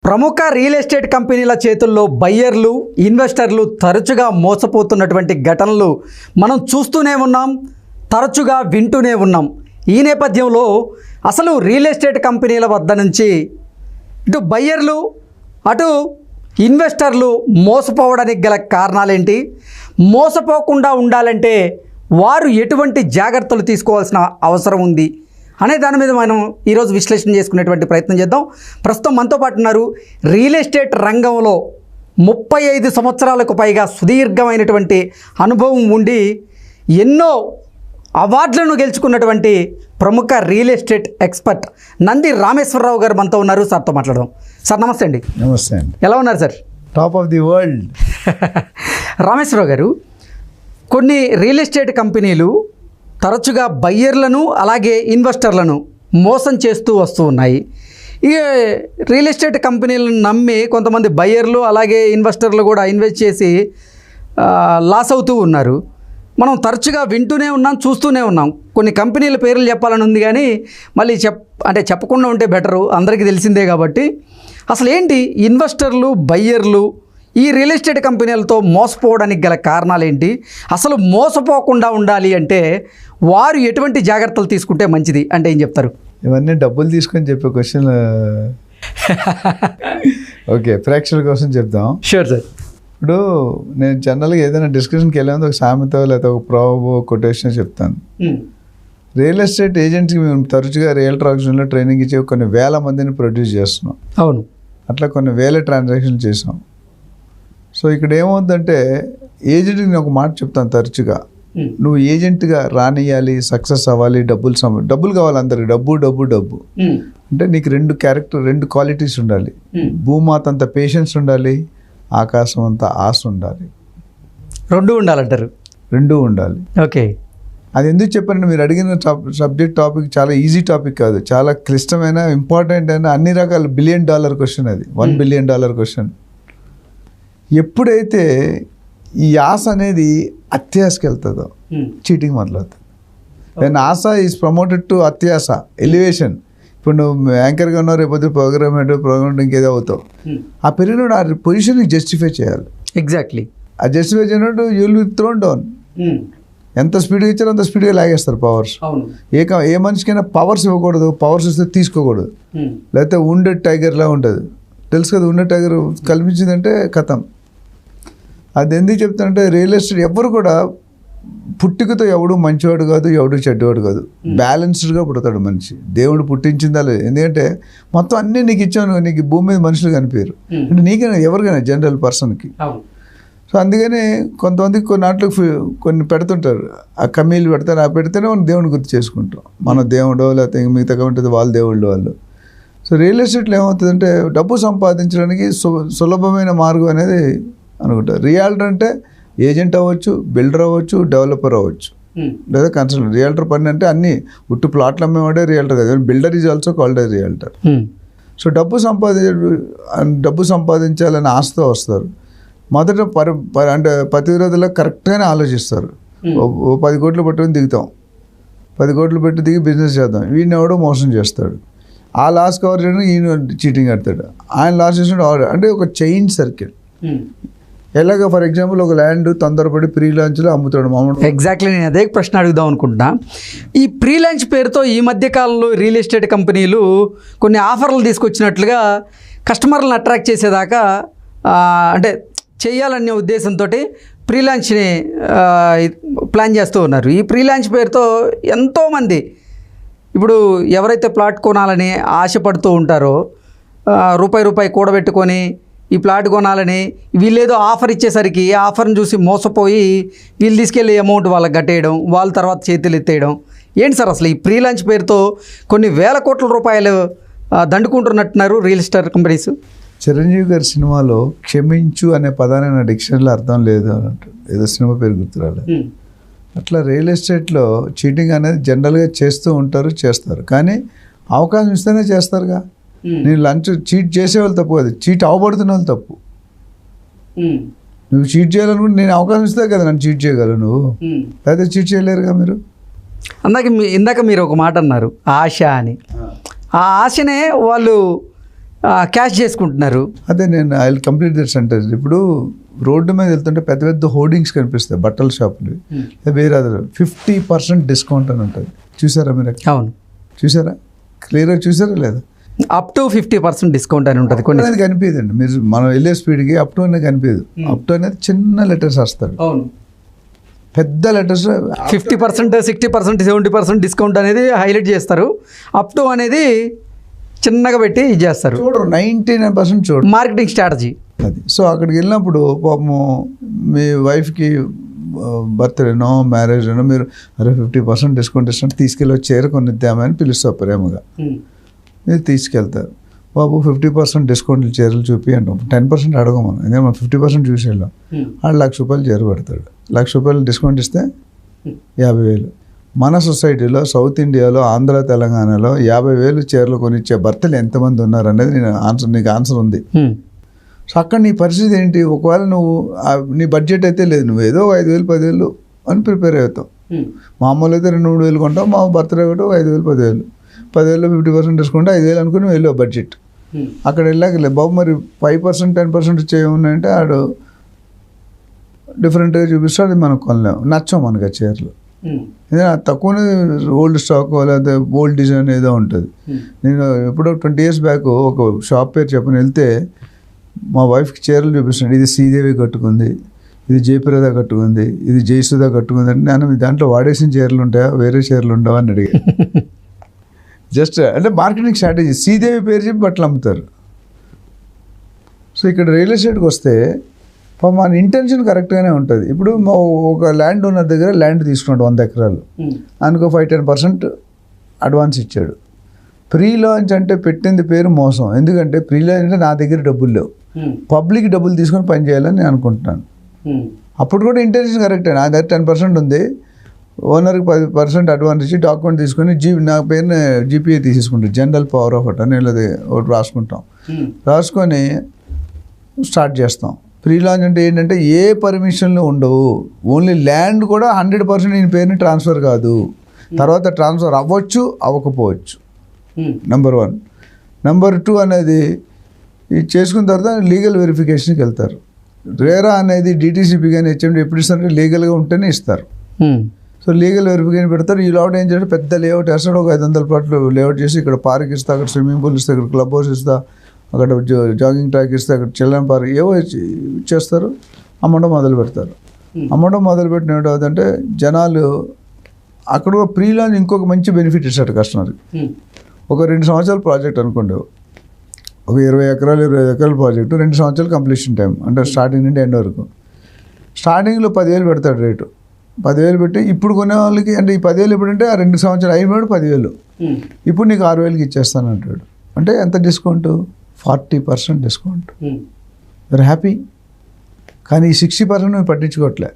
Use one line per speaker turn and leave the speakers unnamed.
ప్రముఖ real estate కంపెనీల చేతుల్లో బయ్యర్లు ఇన్వెస్టర్లు తరచుగా మోసపోతున్నటువంటి ఘటనలు మనం చూస్తూనే ఉన్నాం, తరచుగా వింటూనే ఉన్నాం. ఈ నేపథ్యంలో అసలు రియల్ ఎస్టేట్ కంపెనీల వద్ద నుంచి ఇటు బయ్యర్లు అటు ఇన్వెస్టర్లు మోసపోవడానికి గల కారణాలేంటి, మోసపోకుండా ఉండాలంటే వారు ఎటువంటి జాగ్రత్తలు తీసుకోవాల్సిన అవసరం ఉంది అనే దాని మీద మనం ఈరోజు విశ్లేషణ చేసుకునేటువంటి ప్రయత్నం చేద్దాం. ప్రస్తుతం మనతో పాటు ఉన్నారు రియల్ ఎస్టేట్ రంగంలో 35 సంవత్సరాలకు పైగా సుదీర్ఘమైనటువంటి అనుభవం ఉండి ఎన్నో అవార్డులను గెలుచుకున్నటువంటి ప్రముఖ real estate expert Nandi Rameshwar Rao గారు మనతో ఉన్నారు. సార్తో మాట్లాడదాం. సార్ నమస్తే అండి.
నమస్తే అండి.
ఎలా ఉన్నారు sir?
Top of the world.
Rameshwar Rao గారు, కొన్ని రియల్ ఎస్టేట్ కంపెనీలు తరచుగా బయ్యర్లను అలాగే ఇన్వెస్టర్లను మోసం చేస్తూ వస్తూ ఉన్నాయి. ఈ రియల్ ఎస్టేట్ కంపెనీలను నమ్మి కొంతమంది బయ్యర్లు అలాగే ఇన్వెస్టర్లు కూడా ఇన్వెస్ట్ చేసి లాస్ అవుతూ ఉన్నారు. మనం తరచుగా వింటూనే ఉన్నాం, చూస్తూనే ఉన్నాం. కొన్ని కంపెనీల పేర్లు చెప్పాలని ఉంది కానీ మళ్ళీ చెప్పకుండా ఉంటే బెటరు, అందరికీ తెలిసిందే కాబట్టి. అసలు ఏంటి ఇన్వెస్టర్లు బయ్యర్లు ఈ రియల్ ఎస్టేట్ కంపెనీలతో మోసపోవడానికి గల కారణాలు ఏంటి? అసలు మోసపోకుండా ఉండాలి అంటే వారు ఎటువంటి జాగ్రత్తలు తీసుకుంటే మంచిది అంటే ఏం చెప్తారు?
ఇవన్నీ డబ్బులు తీసుకొని చెప్పే క్వశ్చన్. ఓకే, ప్రేక్షకుల కోసం చెప్దాం.
Sure sir.
ఇప్పుడు నేను జనరల్గా ఏదైనా డిస్కషన్కి వెళ్ళేది ఒక సామెత లేకపోతే ఒక ప్రాబ్ కొటేషన్ చెప్తాను. రియల్ ఎస్టేట్ ఏజెంట్స్కి మేము తరచుగా రియల్టర్ ఆక్షన్లో ట్రైనింగ్ ఇచ్చే కొన్ని వేల మందిని ప్రొడ్యూస్ చేస్తున్నాం.
అవును.
అట్లా కొన్ని వేల ట్రాన్సాక్షన్లు చేసాం. సో ఇక్కడ ఏమవుతుందంటే ఏజెంట్కి నేను ఒక మాట చెప్తాను తరచుగా, నువ్వు ఏజెంట్గా రానియాలి, సక్సెస్ అవ్వాలి, డబ్బులు కావాలి అందరికి. డబ్బు అంటే నీకు రెండు క్వాలిటీస్ ఉండాలి. భూమాత అంత పేషెన్స్ ఉండాలి, ఆకాశం అంత ఆశ ఉండాలి.
రెండు ఉండాలంటారు?
రెండూ ఉండాలి.
ఓకే.
అది ఎందుకు చెప్పారంటే మీరు అడిగిన టాపిక్ చాలా ఈజీ టాపిక్ కాదు, చాలా క్లిష్టమైన ఇంపార్టెంట్ అయిన అన్ని రకాల $1 బిలియన్ క్వశ్చన్. అది $1 బిలియన్ క్వశ్చన్. ఎప్పుడైతే ఈ ఆశ అనేది అత్యాశకి వెళ్తుందో చీటింగ్ మొదలవుతుంది. When Asha is promoted to అత్యాశ, ఎలివేషన్. ఇప్పుడు నువ్వు యాంకర్గా ఉన్నావు, రేపు ప్రోగ్రామ్ ఇంకేదో అవుతావు. ఆ పెరిగిన ఆ పొజిషన్ జస్టిఫై చేయాలి.
ఎగ్జాక్ట్లీ.
ఆ జస్టిఫై చేయనట్టు you will be thrown down. ఎంత స్పీడ్గా ఇచ్చారో అంత స్పీడ్గా లాగేస్తారు పవర్స్. ఏ మనిషికైనా పవర్స్ ఇవ్వకూడదు, పవర్స్ ఇస్తే తీసుకోకూడదు. లేకపోతే ఉండెడ్ టైగర్లా ఉంటుంది, తెలుసు కదా. ఉండెడ్ టైగర్ కల్పించిందంటే కథం. అది ఎందుకు చెప్తానంటే రియల్ ఎస్టేట్ ఎవరు కూడా పుట్టుకతో ఎవడు మంచివాడు కాదు, ఎవడు చెడ్డవాడు కాదు. బ్యాలెన్స్డ్గా పుడతాడు మనిషి. దేవుడు పుట్టించిందా లేదు. ఎందుకంటే మొత్తం అన్నీ నీకు ఇచ్చాను, నీకు భూమి మీద మనుషులు కనిపించారు అంటే నీకైనా ఎవరికైనా జనరల్ పర్సన్కి. సో అందుకని కొంతమందికి కొన్ని పెడుతుంటారు, ఆ కమీలు పెడతారు. ఆ పెడితేనే మనం దేవుని గుర్తు చేసుకుంటాం. మన దేవుడో లేకపోతే మిగతా ఉంటుంది వాళ్ళ దేవుళ్ళు వాళ్ళు. సో రియల్ ఎస్టేట్లో ఏమవుతుందంటే డబ్బు సంపాదించడానికి సులభమైన మార్గం అనేది అనుకుంటారు. రియాల్టర్ అంటే ఏజెంట్ అవ్వచ్చు, బిల్డర్ అవ్వచ్చు, డెవలపర్ అవ్వచ్చు, లేదా కన్సల్టెంట్. రియాల్టర్ పని అంటే అన్ని ఉట్టు ప్లాట్లు అమ్మేవాడే రియాల్టర్ కాదు. Builder is also called realtor. So డబ్బు సంపాదించాలని ఆశతో వస్తారు. మొదట అంటే పతివిరోధులకు కరెక్ట్గానే ఆలోచిస్తారు. 10 కోట్లు పట్టుకొని దిగుతాం, 10 కోట్లు పెట్టి దిగి బిజినెస్ చేద్దాం. వీడిని ఎవడో మోసం చేస్తాడు, ఆ లాస్ కవర్ చేయడం ఈయన చీటింగ్ ఆడతాడు, ఆయన లాస్ చేసినట్టు అంటే ఒక చైన్ సర్కిల్. ఎలాగ ఫర్ ఎగ్జాంపుల్ ఒక ల్యాండ్ తొందరపడి ప్రీ లాంచ్లో అమ్ముతాడు మామూలు.
ఎగ్జాక్ట్లీ. నేను అదే ప్రశ్న అడుగుదాం అనుకుంటున్నా. ఈ ప్రీ లాంచ్ పేరుతో ఈ మధ్యకాలంలో రియల్ ఎస్టేట్ కంపెనీలు కొన్ని ఆఫర్లు తీసుకొచ్చినట్లుగా కస్టమర్లను అట్రాక్ట్ చేసేదాకా అంటే చేయాలనే ఉద్దేశంతో ప్రీ లాంచ్ని ప్లాన్ చేస్తూ ఉన్నారు. ఈ ప్రీ లాంచ్ పేరుతో ఎంతోమంది ఇప్పుడు ఎవరైతే ప్లాట్ కొనాలని ఆశపడుతూ ఉంటారో రూపాయి కూడబెట్టుకొని ఈ ప్లాట్ కొనాలని వీళ్ళేదో ఆఫర్ ఇచ్చేసరికి ఆ ఆఫర్ని చూసి మోసపోయి వీళ్ళు తీసుకెళ్ళి అమౌంట్ వాళ్ళకి కట్టేయడం, వాళ్ళ తర్వాత చేతులు ఎత్తేయడం. ఏంటి సార్ అసలు ఈ ప్రీ లాంచ్ పేరుతో కొన్ని వేల కోట్ల రూపాయలు దండుకుంటున్నట్టున్నారు రియల్ ఎస్టేట్ కంపెనీస్?
చిరంజీవి గారి సినిమాలో క్షమించు అనే పదాన్ని నా డిక్షనరీలో అర్థం లేదు అన్నట్టు, ఏదో సినిమా పేరు గుర్తురాలి. అట్లా రియల్ ఎస్టేట్లో చీటింగ్ అనేది జనరల్గా చేస్తారు. కానీ అవకాశం ఇస్తేనే చేస్తారుగా. నేను చీట్ చేసేవాళ్ళు తప్పు కాదు, చీట్ అవబడుతున్న వాళ్ళు తప్పు. నువ్వు చీట్ చేయాలనుకుంటే నేను అవకాశం ఇస్తే కదా నన్ను చీట్ చేయగలవు, నువ్వు అయితే చీట్ చేయలేరుగా మీరు.
ఇందాక మీరు ఒక మాట అన్నారు, ఆశ అని. ఆ ఆశనే వాళ్ళు క్యాష్ చేసుకుంటున్నారు.
అదే నేను I will complete that sentence. ఇప్పుడు రోడ్డు మీద వెళ్తుంటే పెద్ద పెద్ద హోర్డింగ్స్ కనిపిస్తాయి బట్టల షాపులు, వేరే 50% డిస్కౌంట్ అని ఉంటుంది. చూసారా మీరు?
అవును,
చూసారా? క్లియర్గా చూసారా లేదా?
అప్ టు 50% డిస్కౌంట్ అని ఉంటుంది. కొన్ని
అనేది కనిపించదండి, మీరు మనం వెళ్ళే స్పీడ్కి అప్ టు అనేది కనిపించదు. అప్ టు అనేది చిన్న లెటర్స్ వస్తాడు,
అవును,
పెద్ద లెటర్స్
50%, 60%, 70% డిస్కౌంట్ అనేది హైలైట్ చేస్తారు. అప్ టు అనేది చిన్నగా పెట్టి ఇది చేస్తారు.
చూడరు, 99% చూడరు.
మార్కెటింగ్ స్ట్రాటజీ
అది. సో అక్కడికి వెళ్ళినప్పుడు పాపము మీ వైఫ్కి బర్త్డేనో మ్యారేజ్నో మీరు 50% డిస్కౌంట్ ఇస్తాను తీసుకెళ్ళి చీర కొనిద్దామని పిలుస్తారు ప్రేమగా. మీరు తీసుకెళ్తారు, బాబు 50% డిస్కౌంట్ చీరలు చూపి అంటాం. 10% అడగం మనం, ఎందుకంటే మనం 50% చూసి వెళ్ళాం. ఆడు ₹1,00,000 చీర పెడతాడు. ₹1,00,000 డిస్కౌంట్ ఇస్తే 50,000. మన సొసైటీలో సౌత్ ఇండియాలో ఆంధ్ర తెలంగాణలో 50,000 చీరలు కొనిచ్చే భర్తలు ఎంతమంది ఉన్నారు అనేది నీకు ఆన్సర్ ఉంది. సో అక్కడ నీ పరిస్థితి ఏంటి? ఒకవేళ నువ్వు నీ బడ్జెట్ అయితే లేదు, నువ్వు ఏదో 5,000 10,000 అని ప్రిపేర్ అవుతావు. మామూలు అయితే 2-3 వేలు కొంటావు, మా బర్త్డే ఒకటి 5,000 10,000, 10,000 50% డిస్కౌంట్ 5,000 అనుకుని వెళ్ళావు బడ్జెట్. అక్కడ వెళ్ళాక బాబు మరి 5% 10% చేయమన్నాయంటే ఆడు డిఫరెంట్గా చూపిస్తాడు, అది మనకు కొనలేము, నచ్చం మనకు ఆ చీరలు. ఏదైనా తక్కువనే ఓల్డ్ స్టాక్ లేదా ఓల్డ్ డిజైన్ ఏదో ఉంటుంది. నేను ఎప్పుడో 20 years బ్యాక్ ఒక షాప్ పేరు చెప్పని వెళ్తే మా వైఫ్కి చీరలు చూపిస్తున్నాడు. ఇది శ్రీదేవి కట్టుకుంది, ఇది జయప్రద కట్టుకుంది, ఇది జయసుధ కట్టుకుంది అంటే నేను దాంట్లో వాడేసిన చీరలు ఉంటాయా, వేరే చీరలు ఉండవా అని అడిగా. జస్ట్ అంటే మార్కెటింగ్ స్ట్రాటజీ, శ్రీదేవి పేరు చెప్పి బట్టలు అమ్ముతారు. సో ఇక్కడ రియల్ ఎస్టేట్కి వస్తే మన ఇంటెన్షన్ కరెక్ట్గానే ఉంటుంది. ఇప్పుడు ఒక ల్యాండ్ ఉన్న దగ్గర ల్యాండ్ తీసుకున్నాడు 100 ఎకరాలు అనుకో, 5-10% అడ్వాన్స్ ఇచ్చాడు. ప్రీ లాంచ్ అంటే పెట్టింది పేరు మోసం. ఎందుకంటే ప్రీ లాంచ్ అంటే నా దగ్గర డబ్బులు లేవు, పబ్లిక్ డబ్బులు తీసుకొని పని చేయాలని నేను అనుకుంటున్నాను. అప్పుడు కూడా ఇంటెన్షన్ కరెక్టే, నా దగ్గర 10% ఉంది, ఓనర్కి 10% అడ్వాన్స్ ఇచ్చి డాక్యుమెంట్ తీసుకొని నా పేరుని జీపీఏ తీసేసుకుంటాం, జనరల్ పవర్ ఆఫ్ అటర్నీ అనేది ఒకటి రాసుకుంటాం. రాసుకొని స్టార్ట్ చేస్తాం. ప్రీ లాంచ్ అంటే ఏంటంటే ఏ పర్మిషన్లు ఉండవు, ఓన్లీ ల్యాండ్ కూడా 100% నేను పేరుని ట్రాన్స్ఫర్ కాదు, తర్వాత ట్రాన్స్ఫర్ అవ్వచ్చు అవ్వకపోవచ్చు. నెంబర్ 1. నెంబర్ 2 అనేది ఇది చేసుకున్న తర్వాత లీగల్ వెరిఫికేషన్కి వెళ్తారు. రేరా అనేది డిటీసీపీ కానీ హెచ్ఎండి ఎప్పుడు ఇస్తారంటే లీగల్గా ఉంటేనే ఇస్తారు. సో లీగల్ వెరిఫికేషన్ పెడతారు. ఈ లాట్ ఏం చేయాలి, పెద్ద లేఅవుట్ వేస్తాడు, ఒక 500 ప్లాట్లు లేఅవుట్ చేసి ఇక్కడ పార్క్ ఇస్తా, అక్కడ స్విమ్మింగ్ పూల్ ఇస్తా, ఇక్కడ క్లబ్ హౌస్ ఇస్తా, అక్కడ జాగింగ్ ట్రాక్ ఇస్తే, అక్కడ చిల్డ్రన్ పార్క్ ఏవో ఇచ్చేస్తారు. అమ్మడం మొదలు పెడతారు. అమ్మడం మొదలుపెట్టిన ఏంటంటే జనాలు అక్కడ ప్రీ లాంచ్ ఇంకొక మంచి బెనిఫిట్ ఇస్తాడు కస్టమర్కి. ఒక 2 సంవత్సరాల ప్రాజెక్ట్ అనుకోండి, ఒక 20 ఎకరాలు 25 ఎకరాల ప్రాజెక్టు 2 సంవత్సరాలు కంప్లీషన్ టైం, అంటే స్టార్టింగ్ నుండి ఎండ్ వరకు. స్టార్టింగ్లో 10,000 పెడతాడు రేటు, 10,000 పెట్టి ఇప్పుడు కొనే వాళ్ళకి అంటే ఈ 10,000 ఎప్పుడంటే ఆ 2 సంవత్సరాలు అయిపోయాడు 10,000, ఇప్పుడు నీకు 6,000కి ఇచ్చేస్తాను అంటాడు. అంటే ఎంత డిస్కౌంట్? 40% డిస్కౌంట్. మీరు హ్యాపీ. కానీ ఈ 60% నువ్వు పట్టించుకోవట్లే.